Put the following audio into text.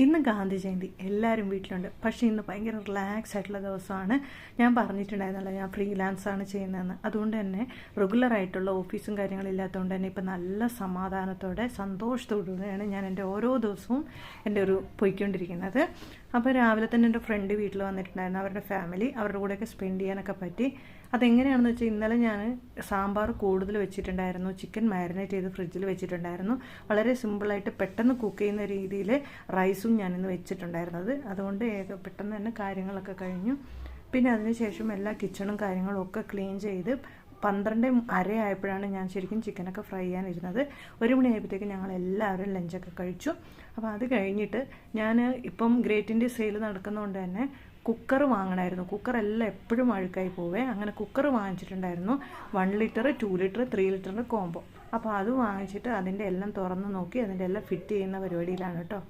ഇന്ന് ഗാന്ധി ജയന്തി എല്ലാവരും വീട്ടിലുണ്ട്. പക്ഷേ ഇന്ന് ഭയങ്കര റിലാക്സ് ആയിട്ടുള്ള ദിവസമാണ്. ഞാൻ പറഞ്ഞിട്ടുണ്ടായിരുന്നല്ലോ ഞാൻ ഫ്രീലാൻസ് ആണ് ചെയ്യുന്നതെന്ന്. അതുകൊണ്ട് തന്നെ റെഗുലറായിട്ടുള്ള ഓഫീസും കാര്യങ്ങളില്ലാത്തതുകൊണ്ട് തന്നെ ഇപ്പം നല്ല സമാധാനത്തോടെ സന്തോഷത്തോടുകൂടിയാണ് ഞാൻ എൻ്റെ ഓരോ ദിവസവും എൻ്റെ പോയിക്കൊണ്ടിരിക്കുന്നത്. അപ്പോൾ രാവിലെ തന്നെ എൻ്റെ ഫ്രണ്ട് വീട്ടിൽ വന്നിട്ടുണ്ടായിരുന്നു. അവരുടെ ഫാമിലി അവരുടെ കൂടെയൊക്കെ സ്പെൻഡ് ചെയ്യാനൊക്കെ പറ്റി. അതെങ്ങനെയാണെന്ന് വെച്ചാൽ ഇന്നലെ ഞാൻ സാമ്പാർ കൂടുതൽ വെച്ചിട്ടുണ്ടായിരുന്നു. ചിക്കൻ മാരിനേറ്റ് ചെയ്ത് ഫ്രിഡ്ജിൽ വെച്ചിട്ടുണ്ടായിരുന്നു. വളരെ സിമ്പിളായിട്ട് പെട്ടെന്ന് കുക്ക് ചെയ്യുന്ന രീതിയിൽ റൈസും ഞാനിന്ന് വെച്ചിട്ടുണ്ടായിരുന്നത്. അതുകൊണ്ട് പെട്ടെന്ന് തന്നെ കാര്യങ്ങളൊക്കെ കഴിഞ്ഞു. പിന്നെ അതിനുശേഷം എല്ലാ കിച്ചണും കാര്യങ്ങളും ഒക്കെ ക്ലീൻ ചെയ്ത് 12:30 ആയപ്പോഴാണ് ഞാൻ ശരിക്കും ചിക്കനൊക്കെ ഫ്രൈ ചെയ്യാനിരുന്നത്. 1 മണി ആയപ്പോഴത്തേക്ക് ഞങ്ങൾ എല്ലാവരും ലഞ്ചൊക്കെ കഴിച്ചു. അപ്പോൾ അത് കഴിഞ്ഞിട്ട് ഞാൻ ഇപ്പം ഗ്രേറ്റ് ഇന്ത്യ സെയിൽ നടക്കുന്നതുകൊണ്ട് തന്നെ കുക്കർ വാങ്ങണമായിരുന്നു. കുക്കറെല്ലാം എപ്പോഴും അഴുക്കായി പോവേ. അങ്ങനെ കുക്കർ വാങ്ങിച്ചിട്ടുണ്ടായിരുന്നു. 1 ലിറ്റർ, 2 ലിറ്റർ, 3 ലിറ്ററിൻ്റെ കോംബോ. അപ്പോൾ അത് വാങ്ങിച്ചിട്ട് അതിൻ്റെ എല്ലാം തുറന്ന് നോക്കി അതിൻ്റെ എല്ലാം ഫിറ്റ് ചെയ്യുന്ന പരിപാടിയിലാണ് കേട്ടോ.